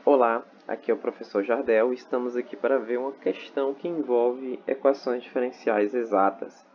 Olá, aqui é o professor Jardel e estamos aqui para ver uma questão que envolve equações diferenciais exatas.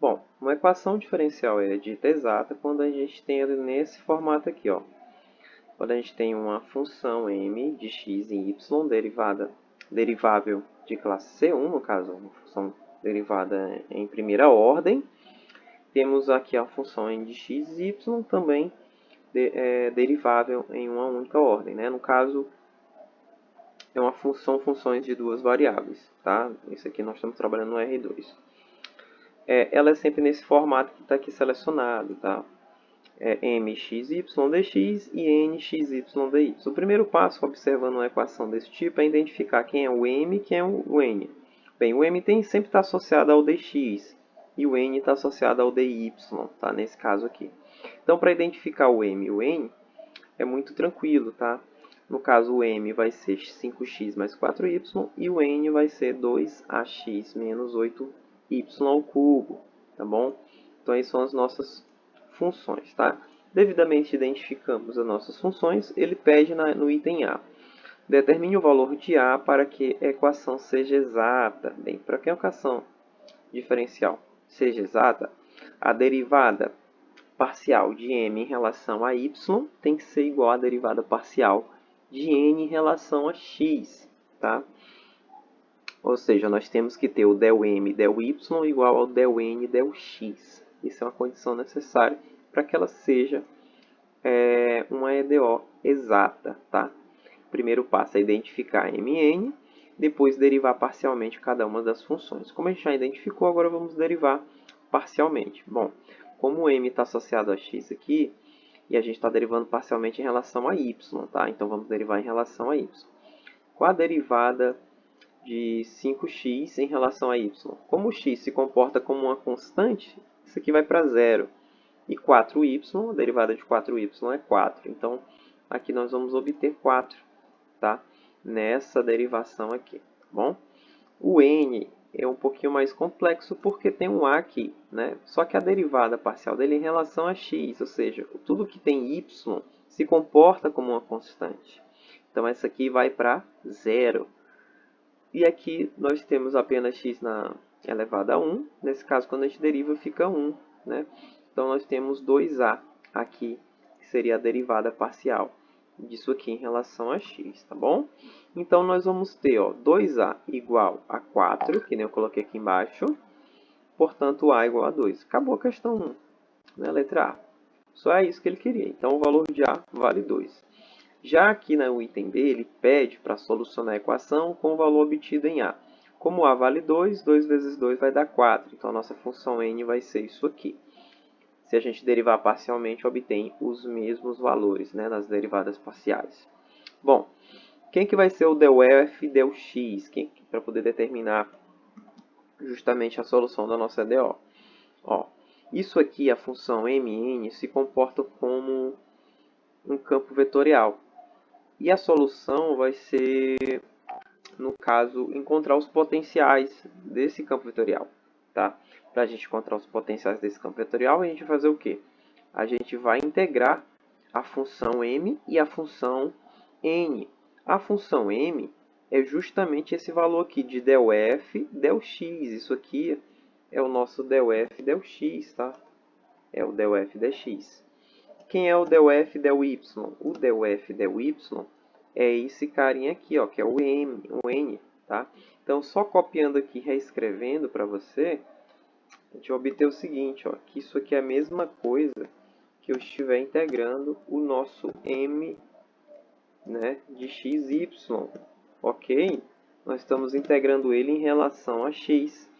Bom, uma equação diferencial é dita exata quando a gente tem ele nesse formato aqui, ó. Quando a gente tem uma função m de x em y derivável de classe C1, no caso, uma função derivada em primeira ordem. Temos aqui a função n de x e y também derivável em uma única ordem, né? No caso, é uma função, funções de duas variáveis, tá? Isso aqui nós estamos trabalhando no R2. Ela é sempre nesse formato que está aqui selecionado, tá? mxy dx e nxy dy. O primeiro passo, observando uma equação desse tipo, é identificar quem é o m e quem é o n. Bem, o m sempre está associado ao dx e o n está associado ao dy, tá? Nesse caso aqui. Então, para identificar o m e o n, é muito tranquilo, tá? No caso, o m vai ser 5x mais 4y e o n vai ser 2ax menos 8y ao cubo, tá bom? Então, essas são as nossas funções, tá? Devidamente identificamos as nossas funções, ele pede no item A. Determine o valor de A para que a equação seja exata. Bem, para que a equação diferencial seja exata, a derivada parcial de m em relação a y tem que ser igual à derivada parcial de n em relação a x, tá? Ou seja, nós temos que ter o del m del y igual ao del n del x. Isso é uma condição necessária para que ela seja uma EDO exata, tá? Primeiro passo é identificar m e n, depois derivar parcialmente cada uma das funções. Como a gente já identificou, agora vamos derivar parcialmente. Bom, como o m está associado a x aqui, e a gente está derivando parcialmente em relação a y, tá? Então, vamos derivar em relação a y. Qual a derivada de 5x em relação a y? Como o x se comporta como uma constante, isso aqui vai para zero. E 4y, a derivada de 4y é 4. Então, aqui nós vamos obter 4, tá? Nessa derivação aqui, tá bom? O n é um pouquinho mais complexo porque tem um a aqui, né? Só que a derivada parcial dele é em relação a x, ou seja, tudo que tem y se comporta como uma constante. Então, essa aqui vai para zero. E aqui nós temos apenas x elevado a 1. Nesse caso, quando a gente deriva, fica 1, né? Então, nós temos 2a aqui, que seria a derivada parcial disso aqui em relação a x, tá bom? Então, nós vamos ter 2a igual a 4, que nem eu coloquei aqui embaixo. Portanto, a igual a 2. Acabou a questão 1, né? Letra A. Só é isso que ele queria. Então, o valor de a vale 2. Já aqui no item B, ele pede para solucionar a equação com o valor obtido em a. Como a vale 2, 2 vezes 2 vai dar 4. Então, a nossa função n vai ser isso aqui. Se a gente derivar parcialmente, obtém os mesmos valores, né, nas derivadas parciais. Bom, quem que vai ser o del f e del x para poder determinar justamente a solução da nossa EDO? Isso aqui, a função mn, se comporta como um campo vetorial. E a solução vai ser, no caso, encontrar os potenciais desse campo vetorial, tá? Para a gente encontrar os potenciais desse campo vetorial, a gente vai fazer o quê? A gente vai integrar a função m e a função n. A função m é justamente esse valor aqui de del f, del x. Isso aqui é o nosso del f, del x, tá? É o del f, del x. Quem é o del f, del y? O del f, del y é esse carinha aqui, ó, que é o n, tá? Então, só copiando aqui e reescrevendo para você, a gente vai obter o seguinte, ó, que isso aqui é a mesma coisa que eu estiver integrando o nosso m, né, de xy, ok? Nós estamos integrando ele em relação a x.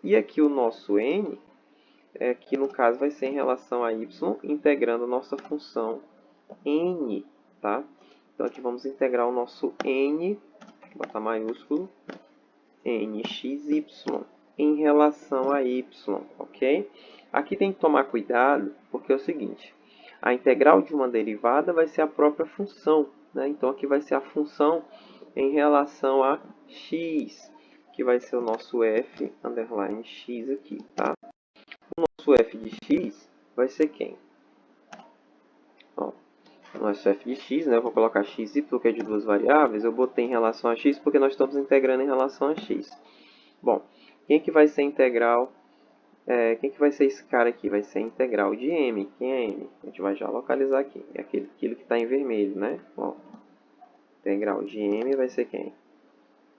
E aqui o nosso n, que no caso vai ser em relação a y, integrando nossa função n, tá? Então, aqui vamos integrar o nosso n, vou botar maiúsculo, nxy, em relação a y, ok? Aqui tem que tomar cuidado, porque é o seguinte, a integral de uma derivada vai ser a própria função, né? Então, aqui vai ser a função em relação a x, que vai ser o nosso f, underline x aqui, tá? O nosso f de x vai ser quem? nosso f de x, né? Eu vou colocar xy, que é de duas variáveis. Eu botei em relação a x porque nós estamos integrando em relação a x. Bom, quem que vai ser integral? Quem que vai ser esse cara aqui? Vai ser a integral de m. Quem é m? A gente vai já localizar aqui. É aquilo que está em vermelho, né? Ó, integral de m vai ser quem?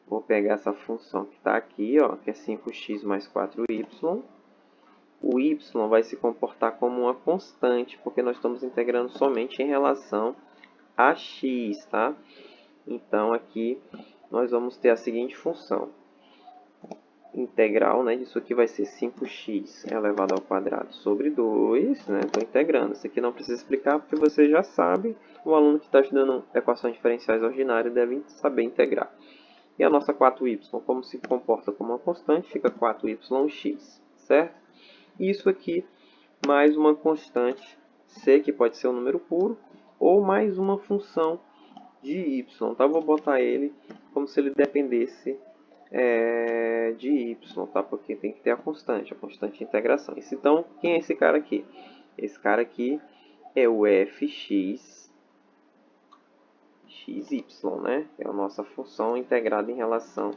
Vou pegar essa função que está aqui, ó, que é 5x mais 4y. O y vai se comportar como uma constante, porque nós estamos integrando somente em relação a x, tá? Então, aqui nós vamos ter a seguinte função. Integral, né, disso aqui vai ser 5x elevado ao quadrado sobre 2, né? Estou integrando. Isso aqui não precisa explicar, porque você já sabe. O aluno que está estudando equações diferenciais ordinárias deve saber integrar. E a nossa 4y, como se comporta como uma constante, fica 4yx, certo? E isso aqui, mais uma constante c, que pode ser um número puro, ou mais uma função de y, tá? Vou botar ele como se ele dependesse de y, tá? Porque tem que ter a constante de integração. Então, quem é esse cara aqui? Esse cara aqui é o fx xy, né? É a nossa função integrada em relação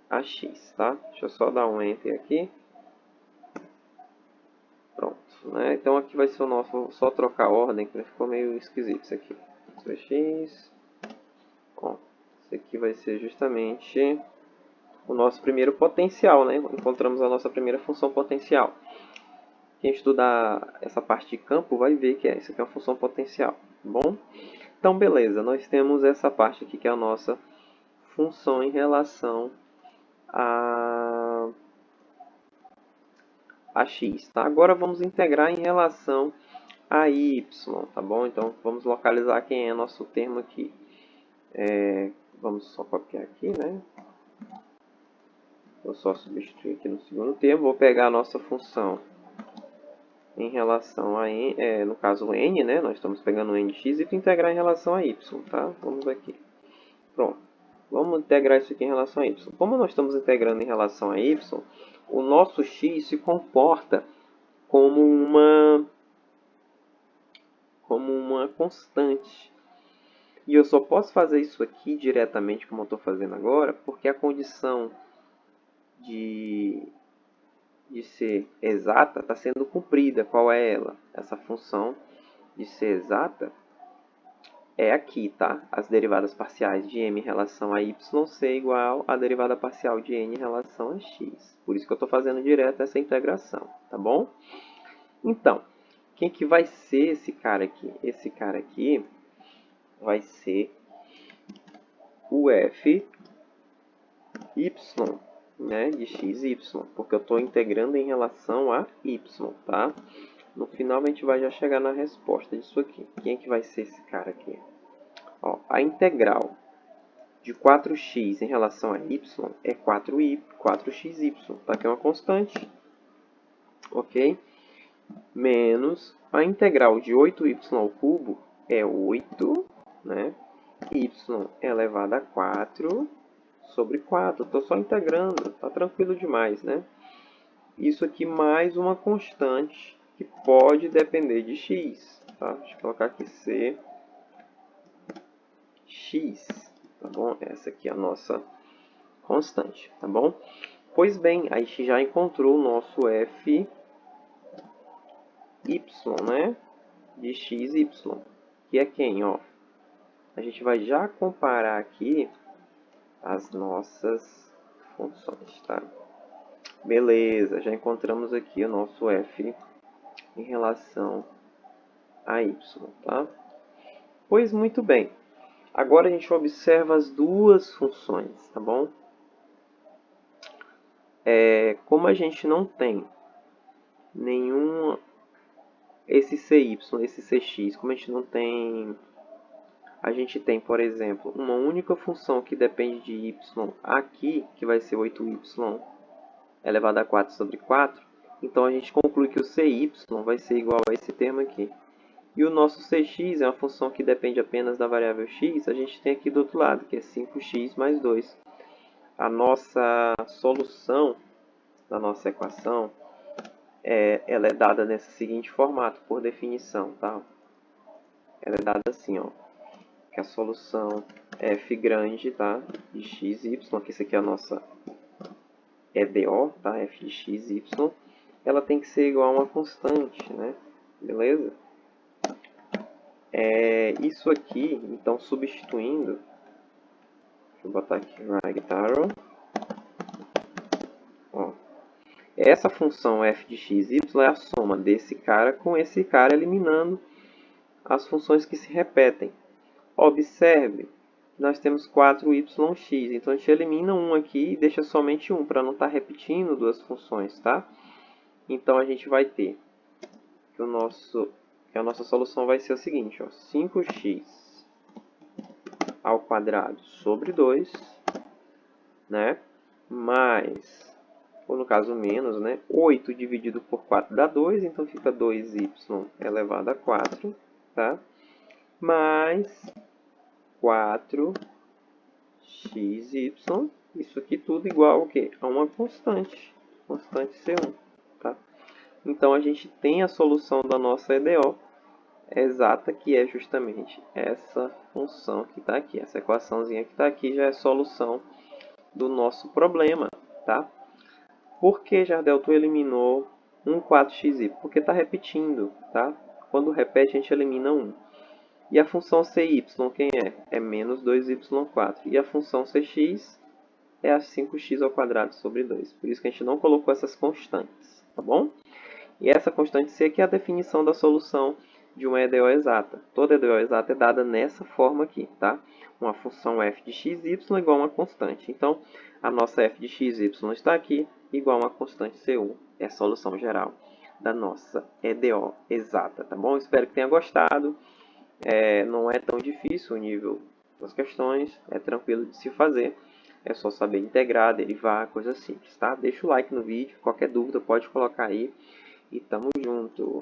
a x, tá? Deixa eu só dar um enter aqui. Pronto, né? Então aqui vai ser o nosso, só trocar a ordem, que ficou meio esquisito isso aqui. Isso é x. Bom, isso aqui vai ser justamente o nosso primeiro potencial, né? Encontramos a nossa primeira função potencial. Quem estudar essa parte de campo vai ver que isso aqui é uma função potencial, tá bom? Então, beleza, nós temos essa parte aqui que é a nossa função em relação a x, tá? Agora vamos integrar em relação a y, tá bom? Então, vamos localizar quem é nosso termo aqui. Vamos só copiar aqui, né? Vou só substituir aqui no segundo termo. Vou pegar a nossa função em relação a n, no caso n, né? Nós estamos pegando n de x e integrar em relação a y, tá? Vamos aqui. Pronto. Vamos integrar isso aqui em relação a y. Como nós estamos integrando em relação a y, o nosso x se comporta como uma constante. E eu só posso fazer isso aqui diretamente, como eu estou fazendo agora, porque a condição de ser exata está sendo cumprida. Qual é ela? Essa função de ser exata é aqui, tá? As derivadas parciais de m em relação a y ser igual à derivada parcial de n em relação a x. Por isso que eu estou fazendo direto essa integração, tá bom? Então, quem que vai ser esse cara aqui? Esse cara aqui vai ser o f y, né, de xy, porque eu estou integrando em relação a y, tá? No final a gente vai já chegar na resposta disso aqui. Quem é que vai ser esse cara aqui? Ó, a integral de 4x em relação a y é 4xy, tá? Que é uma constante, ok? Menos a integral de 8y ao cubo é 8, né? Y elevado a 4 sobre 4. Estou só integrando, tá tranquilo demais, né? Isso aqui mais uma constante que pode depender de x, tá? Deixa eu colocar aqui c x, tá bom? Essa aqui é a nossa constante, tá bom? Pois bem, a gente já encontrou o nosso f y, né? De xy, que é quem, ó? A gente vai já comparar aqui as nossas funções, tá? Beleza, já encontramos aqui o nosso f em relação a y, tá? Pois muito bem. Agora a gente observa as duas funções, tá bom? Como a gente não tem nenhum esse cy, esse cx, como a gente não tem, a gente tem, por exemplo, uma única função que depende de y aqui, que vai ser 8y elevado a 4 sobre 4, então a gente conclui que o cy vai ser igual a esse termo aqui. E o nosso cx é uma função que depende apenas da variável x, a gente tem aqui do outro lado, que é 5x mais 2. A nossa solução da nossa equação ela é dada nesse seguinte formato, por definição, tá? ela é dada assim, ó, que a solução f grande, tá, de x, y, que isso aqui é a nossa EDO, tá, f de x, y, ela tem que ser igual a uma constante, né, beleza? Isso aqui, então, substituindo, deixa eu botar aqui, right arrow, ó, essa função f de x, y é a soma desse cara com esse cara, eliminando as funções que se repetem. Observe, nós temos 4yx, então a gente elimina um aqui e deixa somente um, para não estar repetindo duas funções, tá? Então a gente vai ter que a nossa solução vai ser o seguinte, ó, 5x ao quadrado sobre 2, né? Mais, ou no caso menos, né? 8 dividido por 4 dá 2, então fica 2y elevado a 4, tá? Mais 4xy, isso aqui tudo igual ao quê? A uma constante C1, tá? Então a gente tem a solução da nossa EDO exata, que é justamente essa função que está aqui. Essa equaçãozinha que está aqui já é solução do nosso problema, tá? Por que, Jardel, tu eliminou 4xy? Porque está repetindo, tá? Quando repete, a gente elimina 1. E a função cy, quem é? É menos 2y4. E a função cx é a 5x ao quadrado sobre 2. Por isso que a gente não colocou essas constantes, tá bom? E essa constante c aqui é a definição da solução de uma EDO exata. Toda EDO exata é dada nessa forma aqui, tá? Uma função f de xy igual a uma constante. Então, a nossa f de xy está aqui, igual a uma constante C1. É a solução geral da nossa EDO exata, tá bom? Espero que tenha gostado. Não é tão difícil o nível das questões, é tranquilo de se fazer. É só saber integrar, derivar, coisa simples, tá? Deixa o like no vídeo, qualquer dúvida pode colocar aí. E tamo junto!